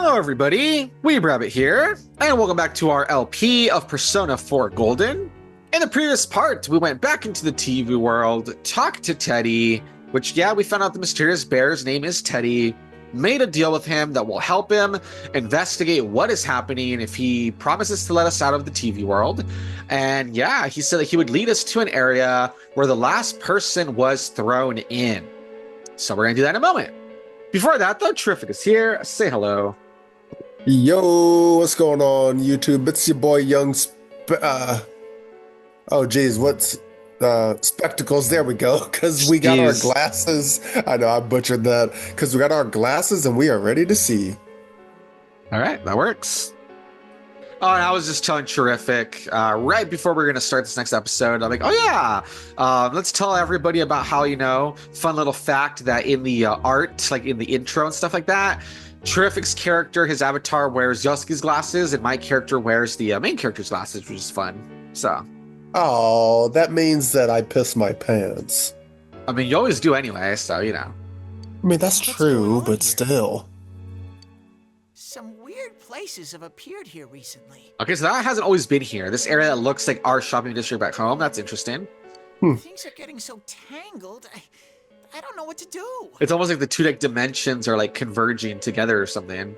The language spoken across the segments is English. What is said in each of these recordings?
Hello everybody, weebrabbit here, and welcome back to our LP of Persona 4 Golden. In the previous part, we went back into the TV world, talked to Teddy, which we found out the mysterious bear's name is Teddy, made a deal with him that will help him investigate what is happening if he promises to let us out of the TV world. And he said that he would lead us to an area where the last person was thrown in. So we're gonna do that in a moment. Before that though, Terrific is here. Say hello. Yo, what's going on, YouTube? It's your boy Young Spectacles. There we go. Because we got our glasses. I know I butchered that. Because we got our glasses and we are ready to see. All right, that works. Oh, and I was just telling Terrific right before we are going to start this next episode. I'm like, let's tell everybody about how, fun little fact that in the art, like in the intro and stuff like that, Terrific's character, his avatar, wears Yosuke's glasses, and my character wears the main character's glasses, which is fun. So. Oh, that means that I piss my pants. I mean, you always do anyway, so, I mean, that's true, but still. Some weird places have appeared here recently. Okay, so that hasn't always been here. This area that looks like our shopping district back home, that's interesting. Things are getting so tangled, I don't know what to do. It's almost like the two dimensions are like converging together or something.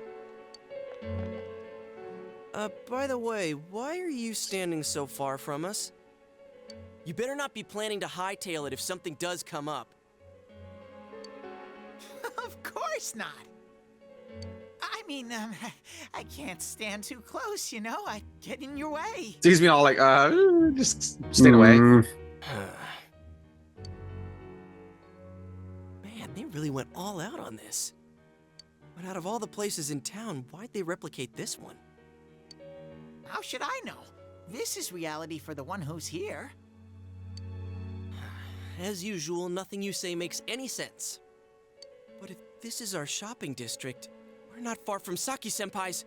By the way, why are you standing so far from us? You better not be planning to hightail it if something does come up. Of course not. I mean, I can't stand too close, I get in your way. So he's being all like, just stay away. Man, they really went all out on this. But out of all the places in town, why'd they replicate this one? How should I know? This is reality for the one who's here. As usual, nothing you say makes any sense. But if this is our shopping district, we're not far from Saki-senpai's.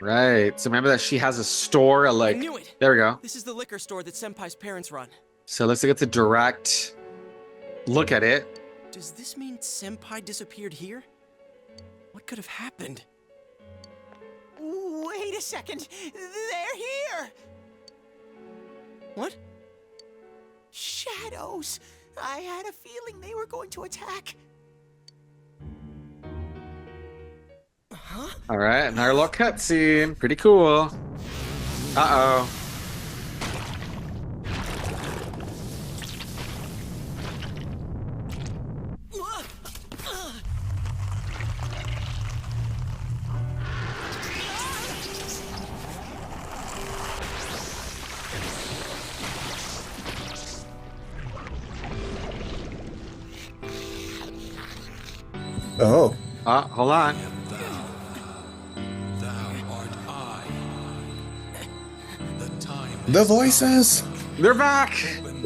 Right. So remember that she has a store, I knew it! There we go. This is the liquor store that Senpai's parents run. So it looks like it's a direct look at it. Does this mean Senpai disappeared here? What could have happened? Wait a second. They're here! What? Shadows! I had a feeling they were going to attack. Huh? All right, another little cutscene. Pretty cool. Uh-oh. Oh. Hold on. The voices. They're back. And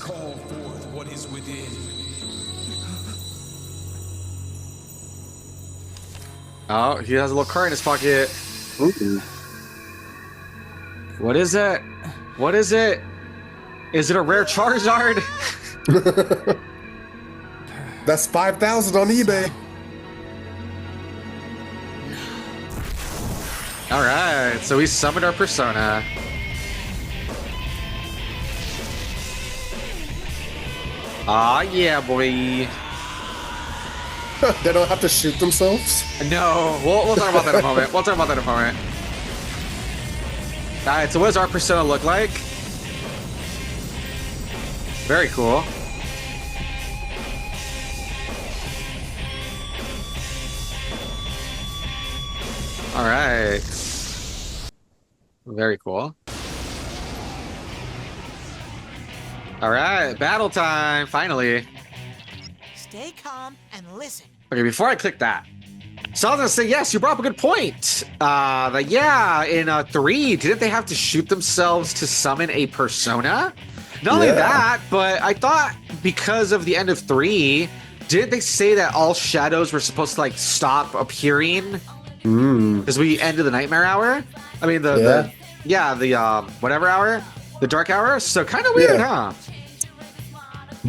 call forth what is within. Oh, he has a little card in his pocket. Ooh. What is it? What is it? Is it a rare Charizard? That's 5,000 on eBay. All right, so we summoned our persona. Ah, yeah, boy. They don't have to shoot themselves? No, we'll talk about that in a moment. We'll talk about that in a moment. All right, so what does our persona look like? Very cool. All right. Very cool. All right, battle time, finally. Stay calm and listen. Okay, before I click that, so I was gonna say, yes, you brought up a good point. In 3, didn't they have to shoot themselves to summon a persona? Not only that, but I thought because of the end of 3, didn't they say that all shadows were supposed to stop appearing? Because we ended the nightmare hour. I mean the whatever hour, the dark hour. So kind of weird, huh?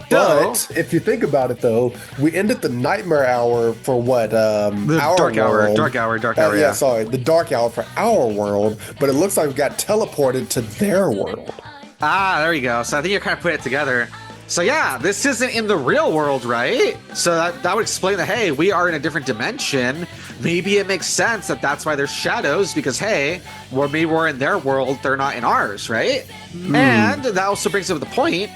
Though, but if you think about it, though, we ended the nightmare hour for what? The our dark hour, world. dark hour. Yeah, Yeah. sorry, the dark hour for our world. But it looks like we got teleported to their world. Ah, there you go. So I think you're kind of putting it together. So yeah, this isn't in the real world, right? So that would explain that, hey, we are in a different dimension. Maybe it makes sense that that's why there's shadows, because, hey, maybe we're in their world, they're not in ours, right? And that also brings up the point.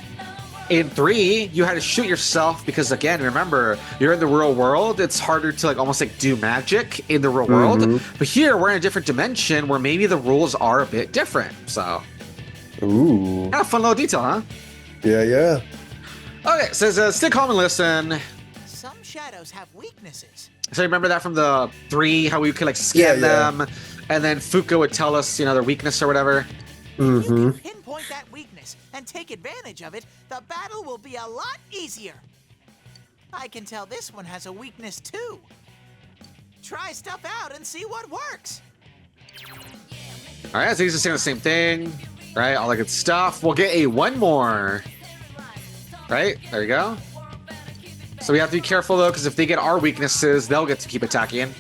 In 3, you had to shoot yourself because, again, remember, you're in the real world. It's harder to almost do magic in the real world. But here, we're in a different dimension where maybe the rules are a bit different. So, Ooh. kind of fun little detail, huh? Yeah. Okay, it says, stay calm and listen. Some shadows have weaknesses. So remember that from the 3, how we could scan them, and then Fuka would tell us, their weakness or whatever. If you can pinpoint that weakness and take advantage of it, the battle will be a lot easier. I can tell this one has a weakness too. Try stuff out and see what works. All right, so he's just saying the same thing, right? All that good stuff. We'll get one more. Right, there you go. So we have to be careful though, because if they get our weaknesses, they'll get to keep attacking.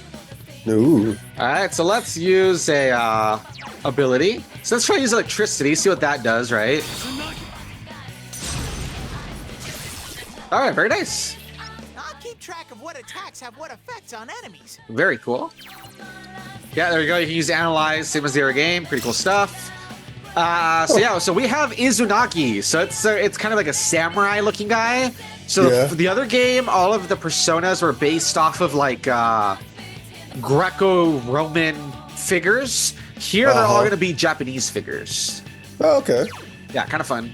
Ooh. All right, so let's use a ability. So let's try to use electricity, see what that does, right? All right, very nice. I'll keep track of what attacks have what effects on enemies. Very cool. Yeah, there you go. You can use analyze, same as the other game. Pretty cool stuff. So we have Izunagi. So it's kind of like a samurai looking guy. So the other game, all of the personas were based off of Greco-Roman figures. Here they're all going to be Japanese figures. Oh, okay. Yeah, kind of fun.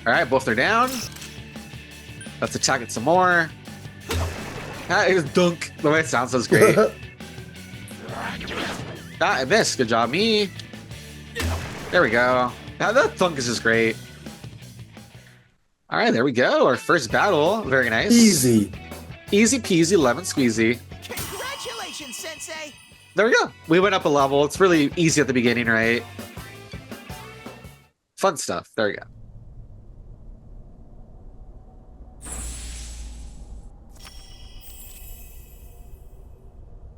All right, both are down. Let's attack it some more. That is dunk. The way it sounds is great. I missed. Good job, me. There we go. Now that thunk is just great. All right, there we go. Our first battle. Very nice. Easy. Easy peasy, lemon squeezy. Congratulations, Sensei. There we go. We went up a level. It's really easy at the beginning, right? Fun stuff. There we go.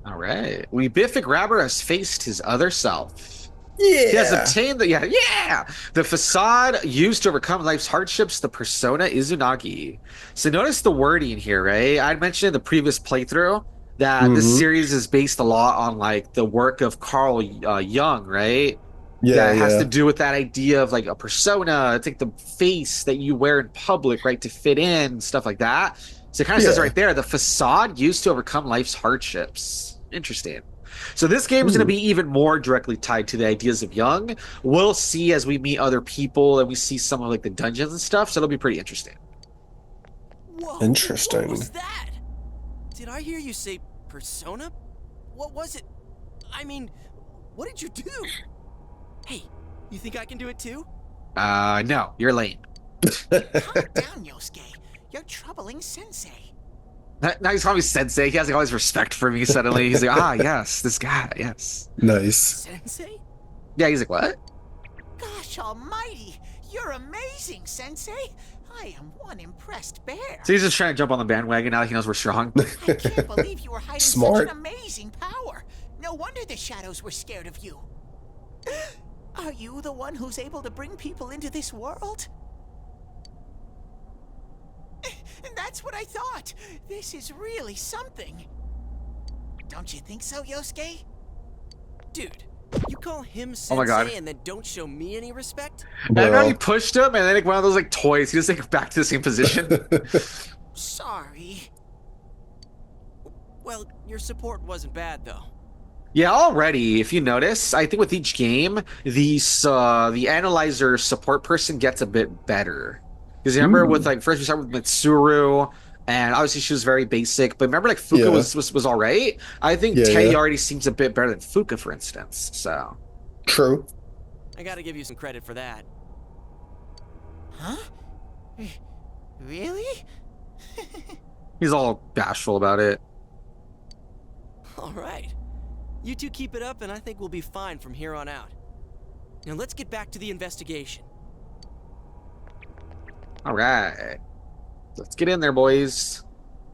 All right. Weebific Grabber has faced his other self. Yeah. He has obtained the facade used to overcome life's hardships, the persona Izunagi. So notice the wording here, right? I mentioned in the previous playthrough that this series is based a lot on the work of Carl Jung, right? Yeah, that has to do with that idea of a persona. It's the face that you wear in public, right, to fit in, stuff like that. So it kind of says right there, the facade used to overcome life's hardships. Interesting. So this game is going to be even more directly tied to the ideas of Jung. We'll see as we meet other people and we see some of the dungeons and stuff. So it'll be pretty interesting. Whoa, Interesting. What was that? Did I hear you say persona? What was it? I mean, what did you do? Hey, you think I can do it too? No, you're lame. Calm down, Yosuke. You're troubling Sensei. Now he's calling me Sensei. He has all his respect for me suddenly. He's yes, this guy, yes. Nice. Sensei? Yeah, he's what? Gosh almighty, you're amazing, Sensei. I am one impressed bear. So he's just trying to jump on the bandwagon now that he knows we're strong. I can't believe you were hiding Smart. such an amazing power. No wonder the shadows were scared of you. Are you the one who's able to bring people into this world? That's what I thought. This is really something. Don't you think so, Yosuke? Dude, you call him Oh my God. Sensei and then don't show me any respect? And then Bro. he pushed him, and then one of those toys. He just back to the same position. Sorry. Well, your support wasn't bad though. Yeah, already, if you notice, I think with each game, the analyzer support person gets a bit better. Because you remember with first we started with Mitsuru, and obviously she was very basic, but remember Fuka was all right? I think Teddy already seems a bit better than Fuka, for instance, so. True. I gotta give you some credit for that. Huh? Really? He's all bashful about it. Alright. You two keep it up and I think we'll be fine from here on out. Now let's get back to the investigation. All right. Let's get in there, boys.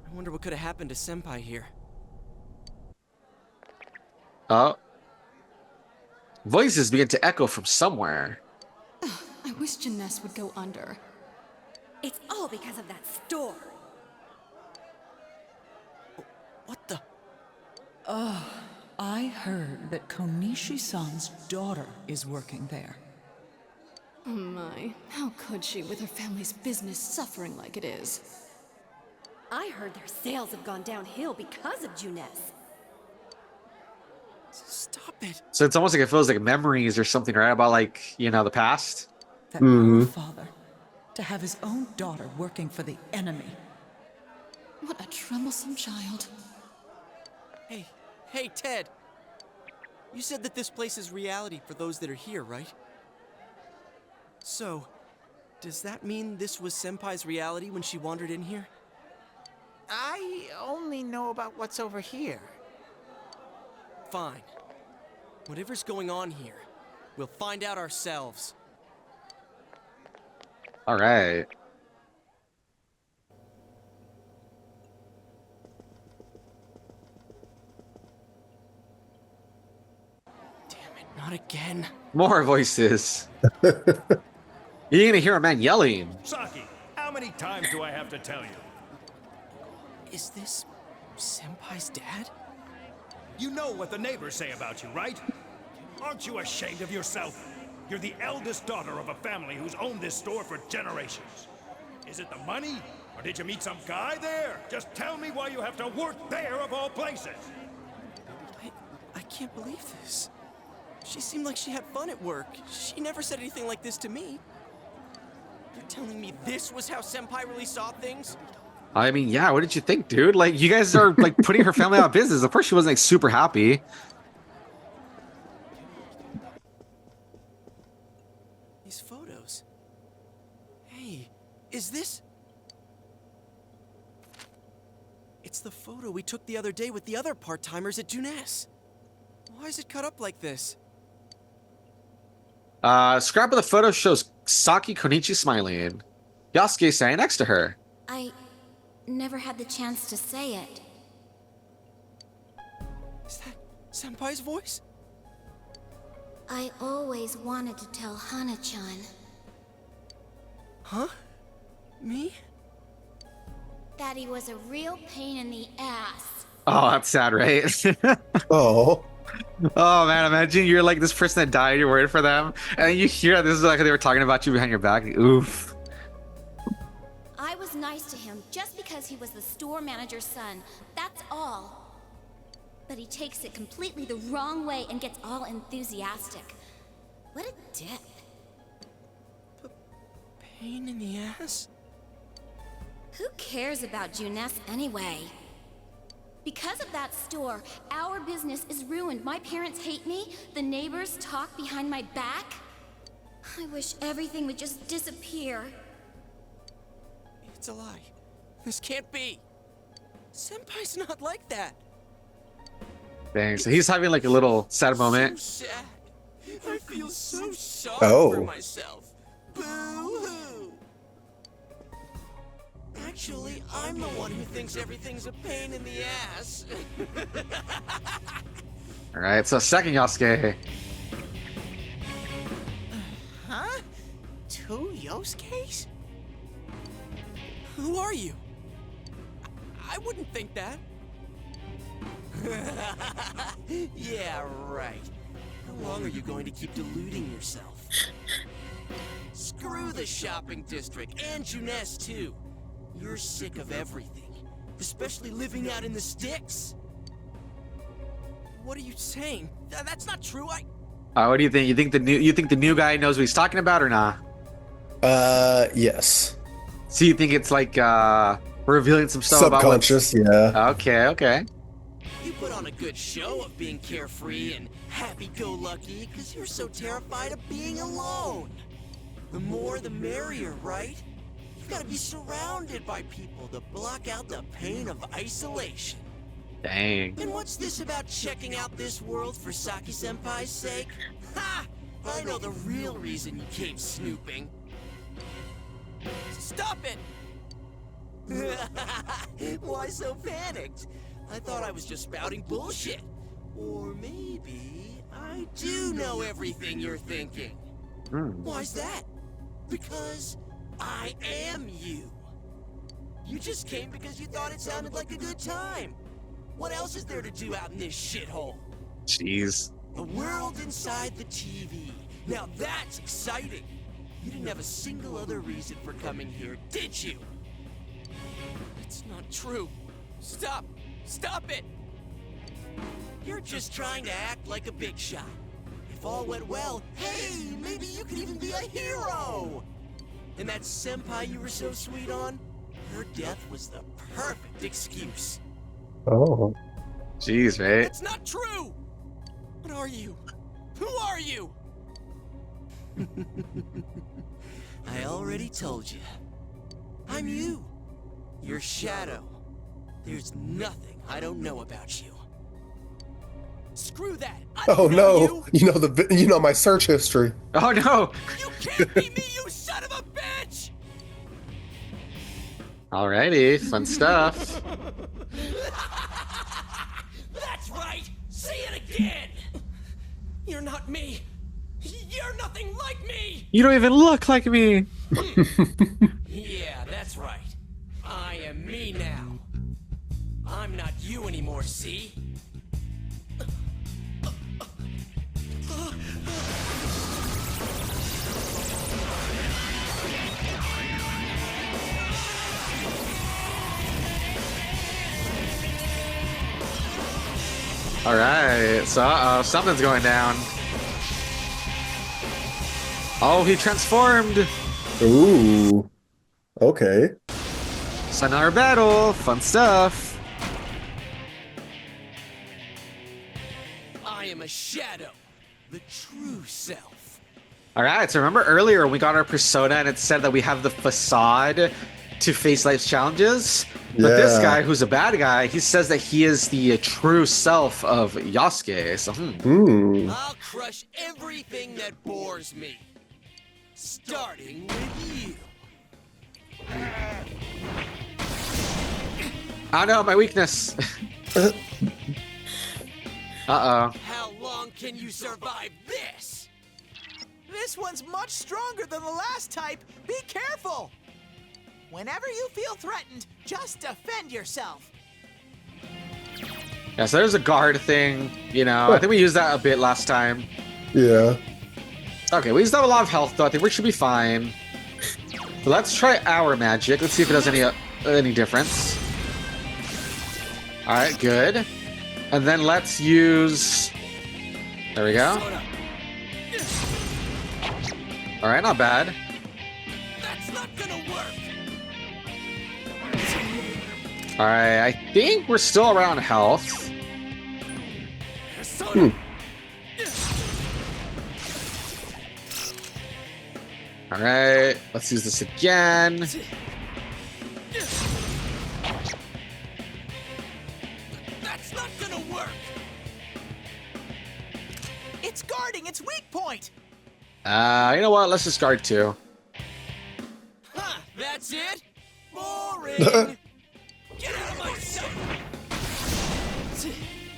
I wonder what could have happened to Senpai here. Oh. Voices begin to echo from somewhere. I wish Jeunesse would go under. It's all because of that store. What the? I heard that Konishi-san's daughter is working there. Oh my, how could she with her family's business suffering like it is? I heard their sales have gone downhill because of Jeunesse. Stop it. So it's almost like it feels like memories or something, right? About like, you know, the past. That poor father, to have his own daughter working for the enemy. What a troublesome child. Hey, Ted. You said that this place is reality for those that are here, right? So, does that mean this was Senpai's reality when she wandered in here? I only know about what's over here. Fine. Whatever's going on here, we'll find out ourselves. All right. Damn it, not again. More voices. You're gonna hear a man yelling. Saki, how many times do I have to tell you? Is this Senpai's dad? You know what the neighbors say about you, right? Aren't you ashamed of yourself? You're the eldest daughter of a family who's owned this store for generations. Is it the money? Or did you meet some guy there? Just tell me why you have to work there of all places. I can't believe this. She seemed like she had fun at work. She never said anything like this to me. You're telling me this was how Senpai really saw things? I mean, yeah, what did you think, dude? Like, you guys are like putting her family out of business. Of course she wasn't like super happy. These photos. Hey, is this... It's the photo we took the other day with the other part-timers at Jeunesse. Why is it cut up like this? Scrap of the photo shows Saki Konichi smiling. Yosuke standing next to her. I never had the chance to say it. Is that Senpai's voice? I always wanted to tell Hana-chan. Huh? Me? That he was a real pain in the ass. Oh, that's sad, right? Oh. Oh man, imagine you're like this person that died, you're worried for them, and then you hear this is like they were talking about you behind your back. Oof. I was nice to him just because he was the store manager's son. That's all. But he takes it completely the wrong way and gets all enthusiastic. What a dick. Pain in the ass? Who cares about Jeunesse anyway? Because of that store, our business is ruined. My parents hate me. The neighbors talk behind my back. I wish everything would just disappear. It's a lie. This can't be. Senpai's not like that. Dang, so he's having like a little sad moment. So sad. I feel so sorry for myself. Boo-hoo. Actually, I'm the one who thinks everything's a pain in the ass. All right, so second Yosuke. Huh? 2 Yosuke's? Who are you? I wouldn't think that. Yeah, right. How long are you going to keep deluding yourself? Screw the shopping district and Jeunesse too. You're sick of everything, especially living out in the sticks. What are you saying? That's not true. What do you think? You think the new guy knows what he's talking about or not? Yes. So you think it's like revealing some stuff subconscious, about yeah. Okay. You put on a good show of being carefree and happy-go-lucky because you're so terrified of being alone. The more the merrier, right? You've got to be surrounded by people to block out the pain of isolation. Dang. And what's this about checking out this world for Saki-senpai's sake? Ha! I know the real reason you came snooping. Stop it! Why so panicked? I thought I was just spouting bullshit. Or maybe I do know everything you're thinking. Why's that? Because I am you. You just came because you thought it sounded like a good time. What else is there to do out in this shithole? Jeez. A world inside the TV. Now that's exciting. You didn't have a single other reason for coming here, did you? It's not true. Stop! Stop it! You're just trying to act like a big shot. If all went well, hey, maybe you could even be a hero! And that senpai you were so sweet on? Her death was the perfect excuse. Oh. Jeez, mate. That's not true! What are you? Who are you? I already told you. I'm you. Your shadow. There's nothing I don't know about you. Screw that. I Oh don't know no! You know my search history. Oh no! You can't be me, you son of a bitch! Alrighty, fun stuff. That's right! Say it again! You're not me! You're nothing like me! You don't even look like me. Yeah, that's right. I am me now. I'm not you anymore, see? Alright, so something's going down. Oh, he transformed. Ooh. Okay. So another battle, fun stuff. I am a shadow, the true self. Alright, so remember earlier we got our persona and it said that we have the facade to face life's challenges? But this guy, who's a bad guy, he says that he is the true self of Yosuke. So, I'll crush everything that bores me. Starting with you. I know, my weakness. Uh-oh. How long can you survive this? This one's much stronger than the last type. Be careful. Whenever you feel threatened, just defend yourself. Yeah, so there's a guard thing, you know. I think we used that a bit last time. Yeah. Okay, we used up a lot of health, though. I think we should be fine. So let's try our magic. Let's see if it does any difference. All right, good. And then let's use... There we go. All right, not bad. That's not gonna work. All right, I think we're still around health. All right, let's use this again. That's not gonna work. It's guarding its weak point. You know what? Let's just guard two. Huh, that's it? Boring. Get out of my sight.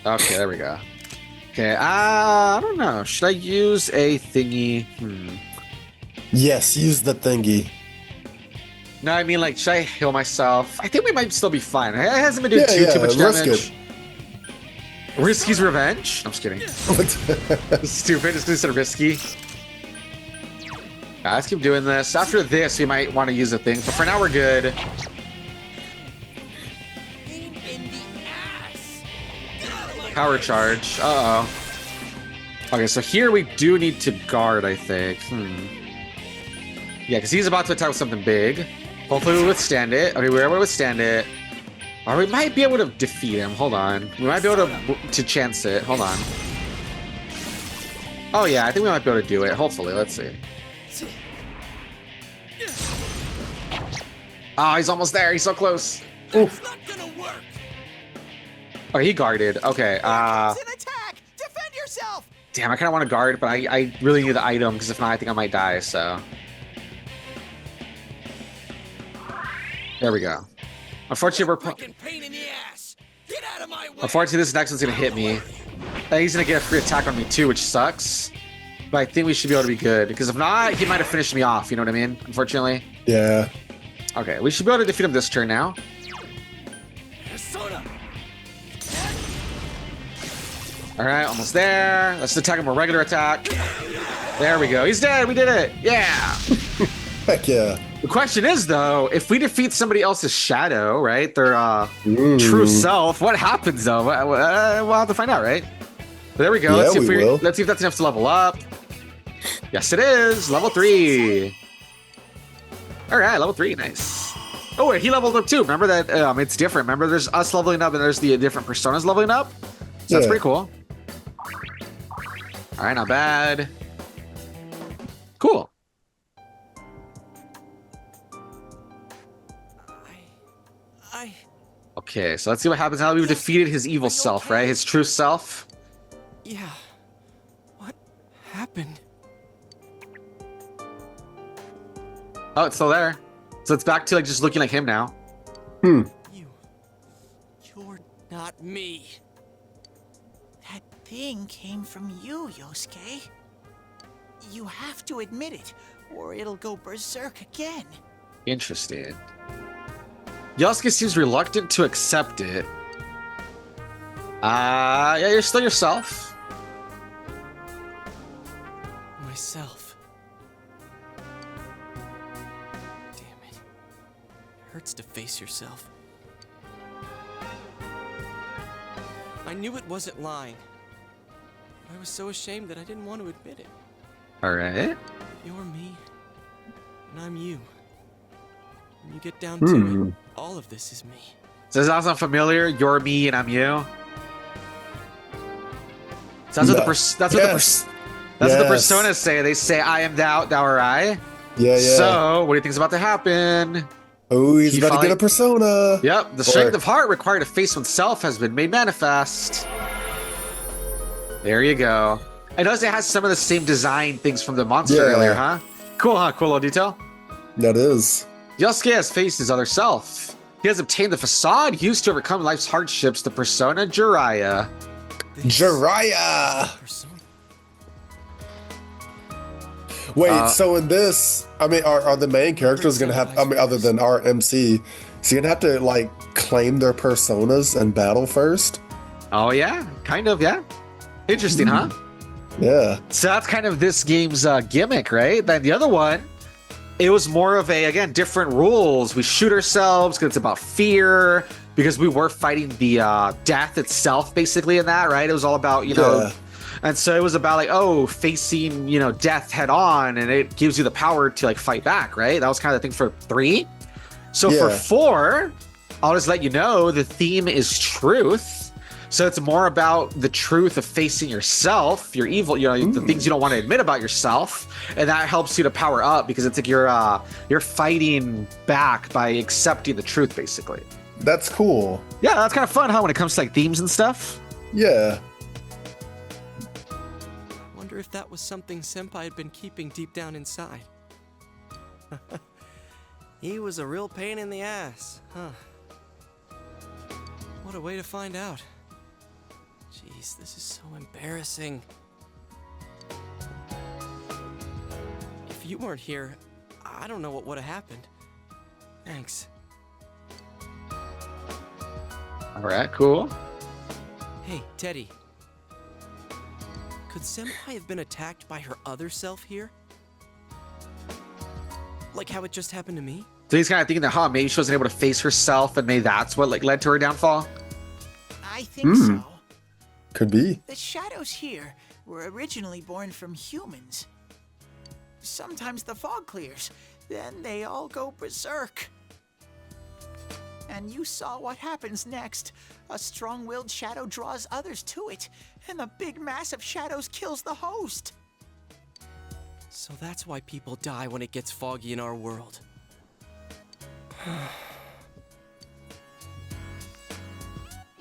Okay, there we go. Okay, I don't know. Should I use a thingy? Yes, use the thingy. No, I mean, like, should I heal myself? I think we might still be fine. It hasn't been doing too much risk damage. it. Risky's revenge? I'm just kidding. Stupid, it's considered risky. Let's keep doing this. After this, we might want to use a thing, but for now we're good. Pain in the ass. Get out of my Power face. charge. Uh-oh. Okay, so here we do need to guard, I think. Yeah, because he's about to attack with something big. Hopefully we withstand it. Okay, we're able to withstand it. Or we might be able to defeat him. Hold on. We might be able to chance it. Hold on. Oh yeah, I think we might be able to do it. Hopefully, let's see. Oh, he's almost there. He's so close. That's not gonna work. Oh, he guarded. Okay. It's an attack. Defend yourself. Damn, I kind of want to guard, but I really need the item, because if not, I think I might die, so. There we go. Unfortunately, Unfortunately, this next one's going to hit me. He's going to get a free attack on me, too, which sucks. But I think we should be able to be good, because if not, he might have finished me off, you know what I mean? Unfortunately. Yeah. Okay, we should be able to defeat him this turn now. Alright, almost there. Let's attack him with a regular attack. There we go. He's dead. We did it. Yeah. Heck yeah. The question is, though, if we defeat somebody else's shadow, right? Their true self, what happens, though? We'll have to find out, right? But there we go. Yeah, let's see if that's enough to level up. Yes, it is. Level 3. Alright, level 3. Nice. Oh, wait, he leveled up, too. Remember that? It's different. Remember, there's us leveling up and there's the different personas leveling up? So that's pretty cool. All right, not bad. Cool. Okay, so let's see what happens now that we've defeated his evil self, right? His true self. Yeah. What happened? Oh, it's still there. So it's back to like just looking like him now. You're not me. That thing came from you, Yosuke. You have to admit it, or it'll go berserk again. Interesting. Yosuke seems reluctant to accept it. Yeah, you're still yourself. Myself. Damn it. It hurts to face yourself. I knew it wasn't lying. I was so ashamed that I didn't want to admit it. All right. You're me, and I'm you. When you get down to it, all of this is me. Does that sound familiar? You're me and I'm you. So that's what the personas say. They say, "I am thou, thou are I." Yeah, yeah. So, what do you think's about to happen? Oh, he's about to get a persona. Yep. The strength of heart required to face oneself has been made manifest. There you go. I noticed it has some of the same design things from the monster earlier, huh? Cool, huh? Cool little detail. That is. Yosuke has faced his other self. He has obtained the facade used to overcome life's hardships, the persona Jiraiya. Jiraiya! Wait, so in this, I mean, are the main characters going to have, I mean, other than our MC, is he going to have to, like, claim their personas and battle first? Oh, yeah. Kind of, yeah. Interesting, huh? Yeah. So that's kind of this game's gimmick, right? Then the other one, it was more of a, again, different rules. We shoot ourselves because it's about fear, because we were fighting the death itself, basically, in that, right? It was all about, you know, and so it was about like, oh, facing, you know, death head on, and it gives you the power to like fight back, right? That was kind of the thing for 3. So for 4, I'll just let you know the theme is truth. So it's more about the truth of facing yourself, your evil, you know, the things you don't want to admit about yourself, and that helps you to power up because it's like you're fighting back by accepting the truth, basically. That's cool. Yeah, that's kind of fun, huh? When it comes to like themes and stuff. Yeah. I wonder if that was something Senpai had been keeping deep down inside. He was a real pain in the ass, huh? What a way to find out. Jeez, this is so embarrassing. If you weren't here, I don't know what would have happened. Thanks. All right, cool. Hey, Teddy. Could Senpai have been attacked by her other self here? Like how it just happened to me? So he's kind of thinking that, huh, maybe she wasn't able to face herself, and maybe that's what like led to her downfall. I think so. Could be. The shadows here were originally born from humans. Sometimes the fog clears, then they all go berserk. And you saw what happens next. A strong-willed shadow draws others to it, and the big mass of shadows kills the host. So that's why people die when it gets foggy in our world.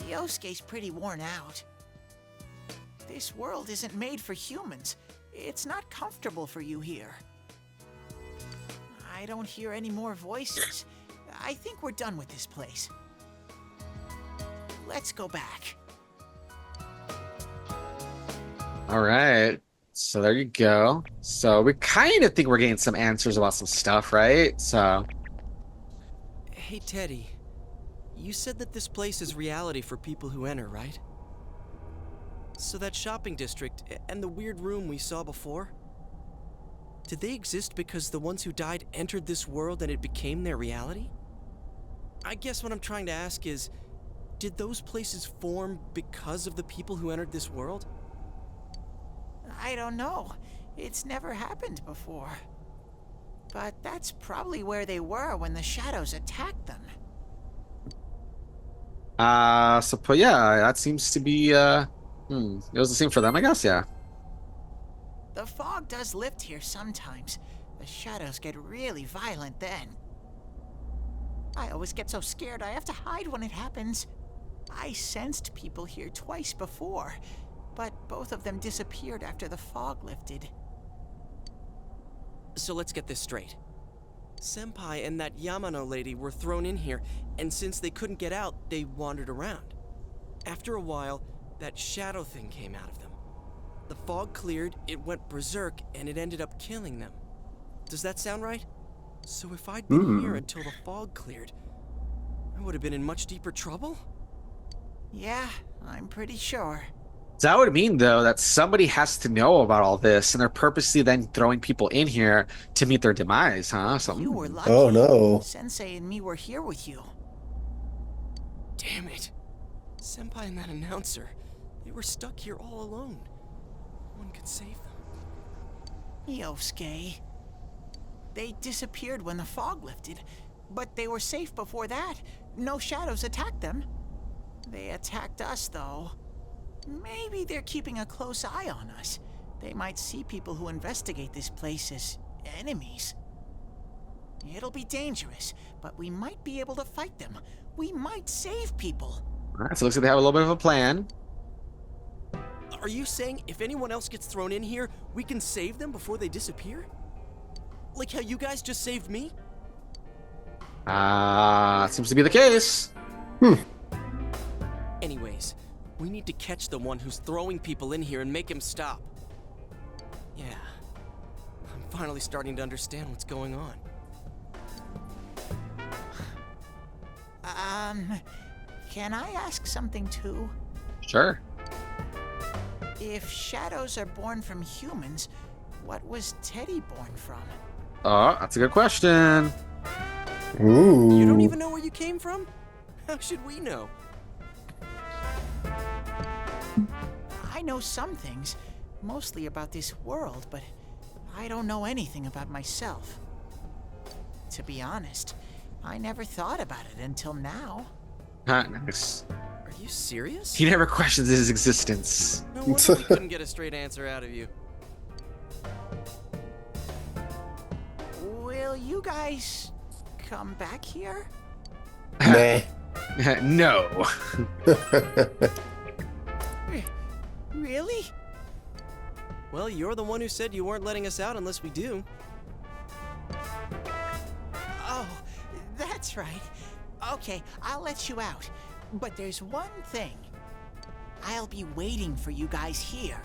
Yosuke's pretty worn out. This world isn't made for humans. It's not comfortable for you here. I don't hear any more voices. I think we're done with this place. Let's go back. All right. So there you go. So we kind of think we're getting some answers about some stuff, right? So. Hey, Teddy. You said that this place is reality for people who enter, right? So that shopping district and the weird room we saw before, did they exist because the ones who died entered this world and it became their reality? I guess what I'm trying to ask is, did those places form because of the people who entered this world? I don't know. It's never happened before. But that's probably where they were when the shadows attacked them. So yeah, that seems to be, it was the same for them, I guess, yeah. The fog does lift here sometimes. The shadows get really violent then. I always get so scared I have to hide when it happens. I sensed people here twice before, but both of them disappeared after the fog lifted. So let's get this straight. Senpai and that Yamano lady were thrown in here, and since they couldn't get out, they wandered around. After a while, that shadow thing came out of them. The fog cleared, it went berserk, and it ended up killing them. Does that sound right? So if I'd been here until the fog cleared, I would have been in much deeper trouble? Yeah, I'm pretty sure. So that would mean, though, that somebody has to know about all this, and they're purposely then throwing people in here to meet their demise, huh? You were lucky. Oh, no. Sensei and me were here with you. Damn it. Senpai and that announcer, they were stuck here all alone. No one could save them. Yosuke. They disappeared when the fog lifted, but they were safe before that. No shadows attacked them. They attacked us, though. Maybe they're keeping a close eye on us. They might see people who investigate this place as enemies. It'll be dangerous, but we might be able to fight them. We might save people. All right, so it looks like they have a little bit of a plan. Are you saying if anyone else gets thrown in here, we can save them before they disappear? Like how you guys just saved me? Seems to be the case. Anyways, we need to catch the one who's throwing people in here and make him stop. Yeah, I'm finally starting to understand what's going on. Can I ask something too? Sure. If shadows are born from humans, what was Teddy born from? Oh, that's a good question. Ooh. You don't even know where you came from? How should we know? I know some things, mostly about this world, but I don't know anything about myself. To be honest, I never thought about it until now. Nice. Are you serious? He never questions his existence. No wonder we couldn't get a straight answer out of you. Will you guys come back here? Nah. No. Really? Well, you're the one who said you weren't letting us out unless we do. Oh, that's right. Okay, I'll let you out. But there's one thing. I'll be waiting for you guys here.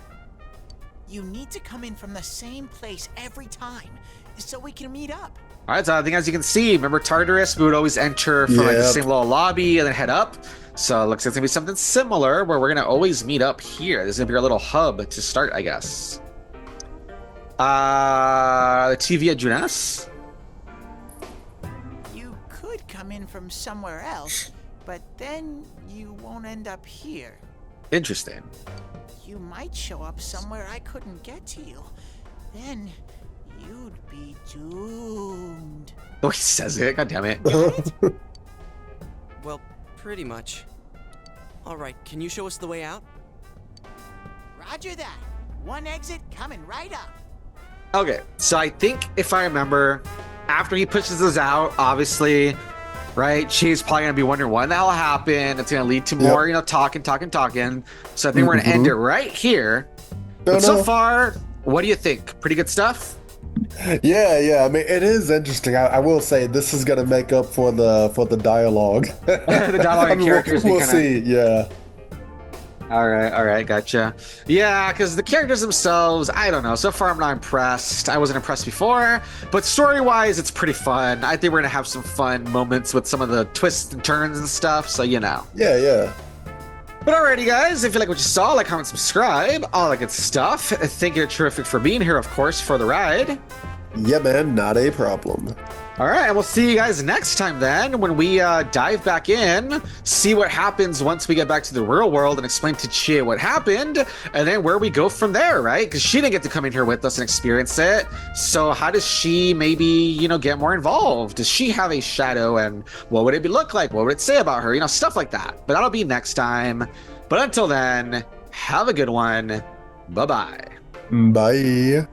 You need to come in from the same place every time, so we can meet up. All right, so I think as you can see, remember Tartarus, we would always enter from like the same little lobby and then head up. So it looks like it's gonna be something similar where we're gonna always meet up here. This is gonna be our little hub to start, I guess. The TV at Junes? You could come in from somewhere else, but then you won't end up here. Interesting. You might show up somewhere I couldn't get to you. Then you'd be doomed. Oh, he says it. God damn it. Well, pretty much. All right, can you show us the way out? Roger that. One exit coming right up. Okay, so I think if I remember, after he pushes us out, obviously, right? She's probably gonna be wondering what the hell happened. It's gonna lead to more, talking. So I think we're gonna end it right here. But so far, what do you think? Pretty good stuff? Yeah. I mean, it is interesting. I will say this is gonna make up for the dialogue. The dialogue and characters. We'll see. Yeah. All right, gotcha. Yeah, because the characters themselves, I don't know. So far, I'm not impressed. I wasn't impressed before, but story-wise, it's pretty fun. I think we're gonna have some fun moments with some of the twists and turns and stuff. So Yeah. But alrighty, guys, if you like what you saw, like, comment, subscribe, all that good stuff. Thank you, Terrific, for being here, of course, for the ride. Yeah, man, not a problem. All right, and we'll see you guys next time then when we dive back in, see what happens once we get back to the real world and explain to Chie what happened, and then where we go from there, right? Because she didn't get to come in here with us and experience it. So how does she maybe, get more involved? Does she have a shadow, and what would it look like? What would it say about her? Stuff like that. But that'll be next time. But until then, have a good one. Bye-bye. Bye.